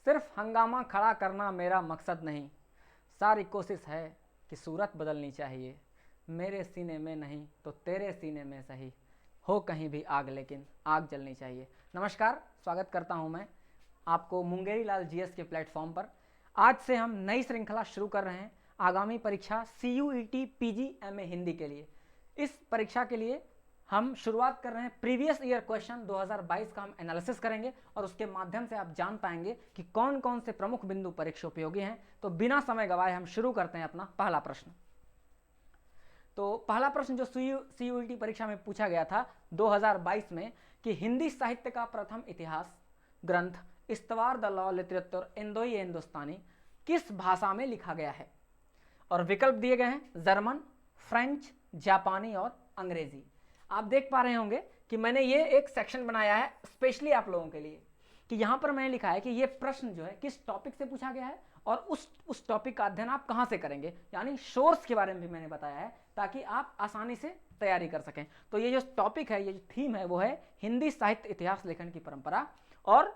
सिर्फ हंगामा खड़ा करना मेरा मकसद नहीं, सारी कोशिश है कि सूरत बदलनी चाहिए। मेरे सीने में नहीं तो तेरे सीने में सही, हो कहीं भी आग लेकिन आग जलनी चाहिए। नमस्कार, स्वागत करता हूं मैं आपको मुंगेरी लाल जीएस के प्लेटफॉर्म पर। आज से हम नई श्रृंखला शुरू कर रहे हैं आगामी परीक्षा CUET PG MA हिंदी के लिए। इस परीक्षा के लिए हम शुरुआत कर रहे हैं प्रीवियस ईयर क्वेश्चन 2022 का हम एनालिसिस करेंगे और उसके माध्यम से आप जान पाएंगे कि कौन कौन से प्रमुख बिंदु परीक्षा उपयोगी हैं। तो बिना समय गवाए हम शुरू करते हैं अपना पहला प्रश्न। तो पहला प्रश्न जो CUET परीक्षा में पूछा गया था 2022 में कि हिंदी साहित्य का प्रथम इतिहास ग्रंथ इस्तवार द लॉ लिटरेचर इंदोई हिंदुस्तानी किस भाषा में लिखा गया है, और विकल्प दिए गए हैं जर्मन, फ्रेंच, जापानी और अंग्रेजी। आप देख पा रहे होंगे कि मैंने ये एक सेक्शन बनाया है स्पेशली आप लोगों के लिए कि यहाँ पर मैंने लिखा है कि ये प्रश्न जो है किस टॉपिक से पूछा गया है और उस टॉपिक का अध्ययन आप कहाँ से करेंगे, यानी सोर्स के बारे में भी मैंने बताया है ताकि आप आसानी से तैयारी कर सकें। तो ये जो टॉपिक है, ये जो थीम है वो है हिंदी साहित्य इतिहास लेखन की परंपरा, और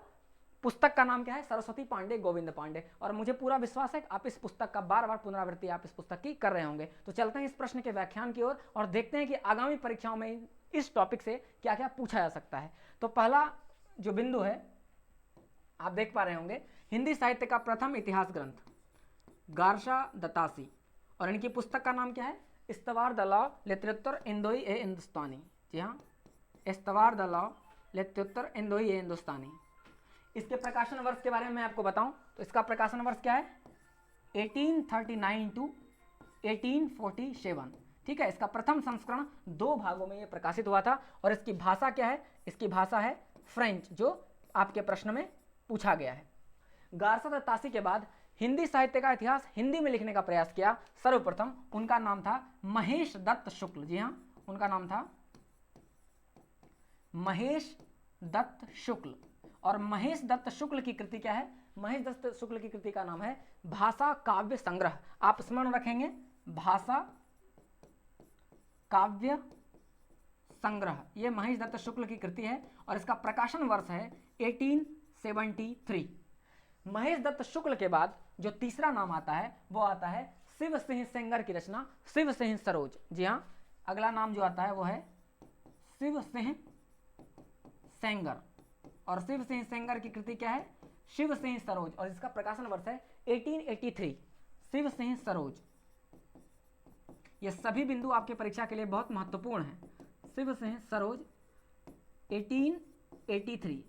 पुस्तक का नाम क्या है, सरस्वती पांडे, गोविंद पांडे। और मुझे पूरा विश्वास है कि आप इस पुस्तक का बार बार पुनरावृत्ति आप इस पुस्तक की कर रहे होंगे। तो चलते हैं इस प्रश्न के व्याख्यान की ओर और देखते हैं कि आगामी परीक्षाओं में इस टॉपिक से क्या क्या पूछा जा सकता है। तो पहला जो बिंदु है आप देख पा रहे होंगे, हिंदी साहित्य का प्रथम इतिहास ग्रंथ गारशा दत्तासी, और इनकी पुस्तक का नाम क्या है, इस्तवार द लॉ लिटरेचर इंदोई ए हिंदुस्तानी। जी हाँ, इस्तवार द लॉ लिटरेचर इंदोई ए हिंदुस्तानी। इसके प्रकाशन वर्ष के बारे में मैं आपको बताऊं तो इसका प्रकाशन वर्ष क्या है, 1839 टू 1847। ठीक है, इसका प्रथम संस्करण 2 भागों में ये प्रकाशित हुआ था। और इसकी भाषा क्या है, इसकी भाषा है फ्रेंच, जो आपके प्रश्न में पूछा गया है। गारशा दत्तासी के बाद हिंदी साहित्य का इतिहास हिंदी में लिखने का प्रयास किया सर्वप्रथम, उनका नाम था महेश दत्त शुक्ल। जी हाँ, उनका नाम था महेश दत्त शुक्ल। और महेश दत्त शुक्ल की कृति क्या है, महेश दत्त शुक्ल की कृति का नाम है भाषा काव्य संग्रह। आप स्मरण रखेंगे, भाषा काव्य संग्रह, ये महेश दत्त शुक्ल की कृति है और इसका प्रकाशन वर्ष है 1873। महेश दत्त शुक्ल के बाद जो तीसरा नाम आता है वो आता है शिव सिंह सेंगर की रचना शिव सिंह सरोज। जी हाँ, अगला नाम जो आता है वो है शिव सिंह सेंगर, और शिव सिंह सेंगर की कृति क्या है, शिव सिंह सरोज, और इसका प्रकाशन वर्ष है 1883। शिव सिंह सरोज, ये सभी बिंदु आपके परीक्षा के लिए बहुत महत्वपूर्ण हैं। शिव सिंह सरोज 1883।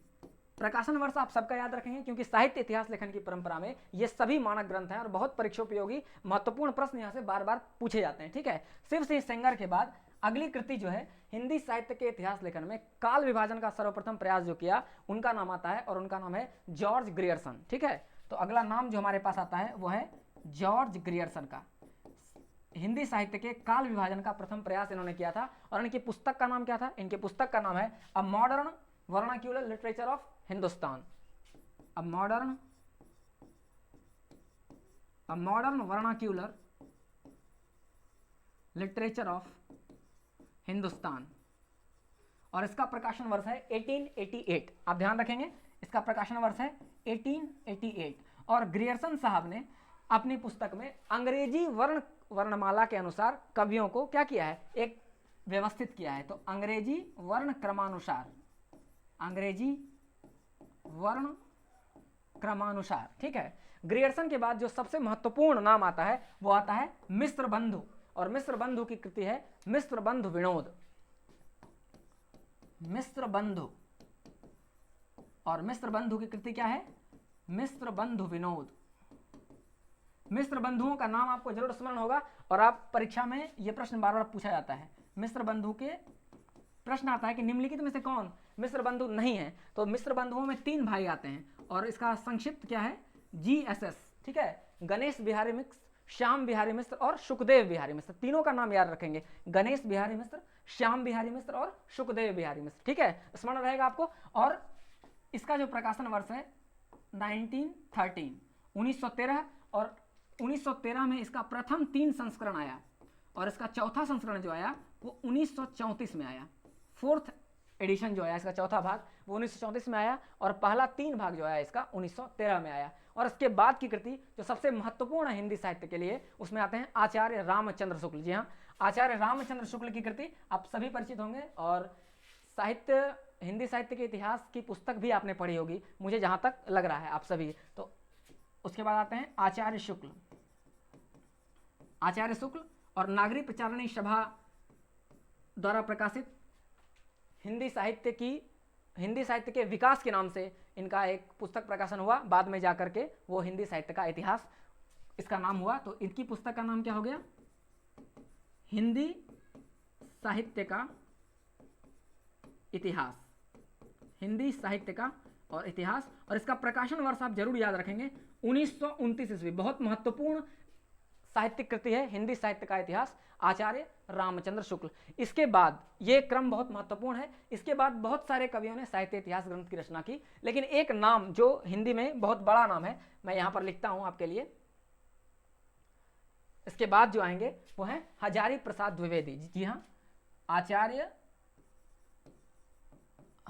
प्रकाशन वर्ष आप सबका याद रखेंगे क्योंकि साहित्य इतिहास लेखन की परंपरा में ये सभी मानक ग्रंथ हैं और बहुत परीक्षोपयोगी महत्वपूर्ण प्रश्न यहाँ से बार बार पूछे जाते हैं। ठीक है, शिव सिंह सेंगर के बाद अगली कृति जो है हिंदी साहित्य के इतिहास लेखन में काल विभाजन का सर्वप्रथम प्रयास जो किया, उनका नाम आता है और उनका नाम है जॉर्ज ग्रियर्सन। ठीक है, तो अगला नाम जो हमारे पास आता है वो है जॉर्ज ग्रियर्सन का। हिंदी साहित्य के काल विभाजन का प्रथम प्रयास इन्होंने किया था और इनकी पुस्तक का नाम क्या था, इनकी पुस्तक का नाम है a modern vernacular literature of Hindustan. A modern vernacular literature of Hindustan, और इसका प्रकाशन वर्ष है 1888। आप ध्यान रखेंगे, इसका प्रकाशन वर्ष है 1888। और ग्रियर्सन साहब ने अपनी पुस्तक में अंग्रेजी वर्णमाला के अनुसार कवियों को क्या किया है, एक व्यवस्थित किया है। तो अंग्रेजी वर्ण क्रमानुसार, अंग्रेजी वर्ण क्रमानुसार। ठीक है, ग्रियर्सन के बाद जो सबसे महत्वपूर्ण नाम आता है वो आता है मिश्र बंधु, और मिश्र बंधु की कृति है मिश्र बंधु विनोद। मिश्र बंधु, और मिश्र बंधु की कृति क्या है, मिश्र बंधु विनोद। मिश्र बंधुओं का नाम आपको जरूर स्मरण होगा और आप परीक्षा में यह प्रश्न बार बार पूछा जाता है। मिश्र बंधु के प्रश्न आता है कि निम्नलिखित में से कौन मिश्र बंधु नहीं है। तो मिश्र बंधुओं में 3 भाई आते हैं और इसका संक्षिप्त क्या है, GSS। ठीक है, गणेश बिहारी मिश्र, श्याम बिहारी मिश्र और सुखदेव बिहारी मिश्र। तीनों का नाम याद रखेंगे, गणेश बिहारी मिश्र, श्याम बिहारी मिश्र और सुखदेव बिहारी मिश्र। ठीक है, स्मरण रहेगा आपको। और इसका जो प्रकाशन वर्ष है 1913, और 1913 में इसका प्रथम 3 संस्करण आया और इसका चौथा संस्करण जो आया वो 1934 में आया। 4th एडिशन जो आया इसका चौथा भाग वो 1934 में आया, और पहला 3 भाग जो आया इसका 1913 में आया। और इसके बाद की कृति जो सबसे महत्वपूर्ण है हिंदी साहित्य के लिए, उसमें आते हैं आचार्य रामचंद्र शुक्ल। जी हाँ, आचार्य रामचंद्र शुक्ल की कृति आप सभी परिचित होंगे, और साहित्य, हिंदी साहित्य के इतिहास की पुस्तक भी आपने पढ़ी होगी, मुझे जहाँ तक लग रहा है आप सभी। तो उसके बाद आते हैं आचार्य शुक्ल। आचार्य शुक्ल और नागरिक प्रचारणी सभा द्वारा प्रकाशित हिंदी साहित्य के विकास के नाम से इनका एक पुस्तक प्रकाशन हुआ, बाद में जाकर के वो हिंदी साहित्य का इतिहास इसका नाम हुआ। तो इनकी पुस्तक का नाम क्या हो गया? हिंदी साहित्य का इतिहास। हिंदी साहित्य का और इतिहास, और इसका प्रकाशन वर्ष आप जरूर याद रखेंगे 1929 ईस्वी। बहुत महत्वपूर्ण साहित्यिक कृति है हिंदी साहित्य का इतिहास, आचार्य रामचंद्र शुक्ल। इसके बाद ये क्रम बहुत महत्वपूर्ण है, इसके बाद बहुत सारे कवियों ने साहित्य इतिहास ग्रंथ की रचना की, लेकिन एक नाम जो हिंदी में बहुत बड़ा नाम है, मैं यहां पर लिखता हूं आपके लिए, इसके बाद जो आएंगे वो है हजारी प्रसाद द्विवेदी। जी हाँ, आचार्य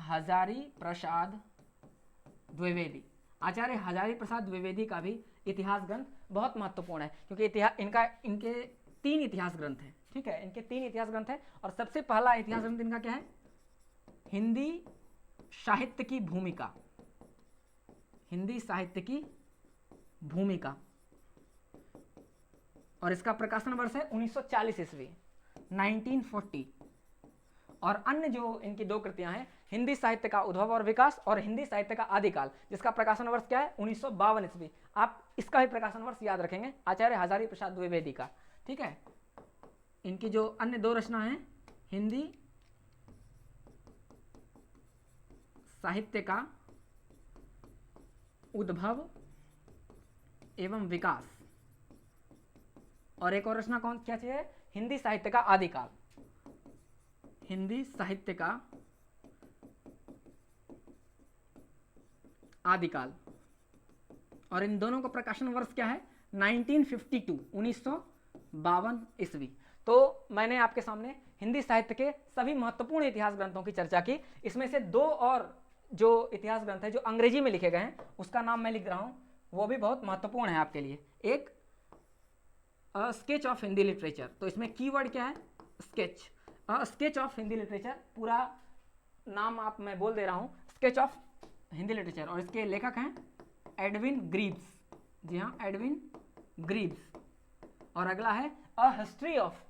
हजारी प्रसाद द्विवेदी। आचार्य हजारी प्रसाद द्विवेदी का भी इतिहास ग्रंथ बहुत महत्वपूर्ण है, क्योंकि इनके 3 इतिहास ग्रंथ हैं। ठीक है, इनके 3 इतिहास ग्रंथ हैं, और सबसे पहला इतिहास ग्रंथ इनका क्या है? हिंदी साहित्य की भूमिका। हिंदी साहित्य की भूमिका, और इसका प्रकाशन वर्ष है 1940 ईस्वी, 1940। और अन्य जो इनकी 2 कृतियां हैं, हिंदी साहित्य का उद्भव और विकास और हिंदी साहित्य का आदिकाल, जिसका प्रकाशन वर्ष क्या है? 1952 ईस्वी। आप इसका भी प्रकाशन वर्ष याद रखेंगे, आचार्य हजारी प्रसाद द्विवेदी का। ठीक है, इनकी जो अन्य 2 रचना हैं, हिंदी साहित्य का उद्भव एवं विकास, और एक और रचना क्या चाहिए? हिंदी साहित्य का आदिकाल। हिंदी साहित्य का आदिकाल, और इन दोनों का प्रकाशन वर्ष क्या है? 1952, 1952 ईस्वी। तो मैंने आपके सामने हिंदी साहित्य के सभी महत्वपूर्ण इतिहास ग्रंथों की चर्चा की। इसमें से 2 और जो इतिहास ग्रंथ है जो अंग्रेजी में लिखे गए हैं, उसका नाम मैं लिख रहा हूं, वो भी बहुत महत्वपूर्ण है आपके लिए। एक स्केच ऑफ हिंदी लिटरेचर, तो इसमें कीवर्ड क्या है? Sketch. Sketch of Hindi literature, पूरा नाम आप मैं बोल दे रहा हूं, स्केच ऑफ हिंदी लिटरेचर, और इसके लेखक हैं एडविन ग्रीव्स। जी हाँ, एडविन ग्रीव्स। और अगला है a history of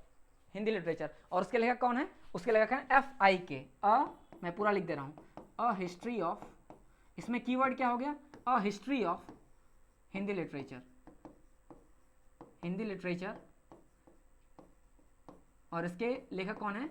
Hindi literature, और उसके लेखक कौन है? उसके लेखक हैं FIK। मैं पूरा लिख दे रहा हूं, अ हिस्ट्री ऑफ, इसमें कीवर्ड क्या हो गया? A history of Hindi literature. Hindi literature, और इसके लेखक कौन है?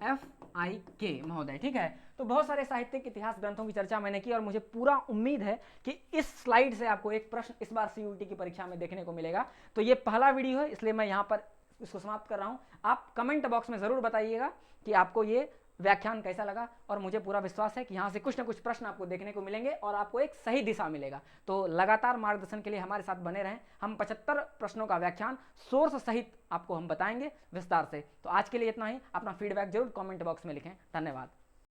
FIK महोदय। ठीक है, तो बहुत सारे साहित्यिक इतिहास ग्रंथों की चर्चा मैंने की, और मुझे पूरा उम्मीद है कि इस स्लाइड से आपको एक प्रश्न इस बार CUET की परीक्षा में देखने को मिलेगा। तो ये पहला वीडियो है, इसलिए मैं यहाँ पर इसको समाप्त कर रहा हूँ। आप कमेंट बॉक्स में ज़रूर बताइएगा कि आपको ये व्याख्यान कैसा लगा, और मुझे पूरा विश्वास है कि यहाँ से कुछ ना कुछ प्रश्न आपको देखने को मिलेंगे और आपको एक सही दिशा मिलेगा। तो लगातार मार्गदर्शन के लिए हमारे साथ बने रहें। हम 75 प्रश्नों का व्याख्यान सोर्स सहित आपको हम बताएंगे विस्तार से। तो आज के लिए इतना ही। अपना फीडबैक जरूर कमेंट बॉक्स में लिखें। धन्यवाद।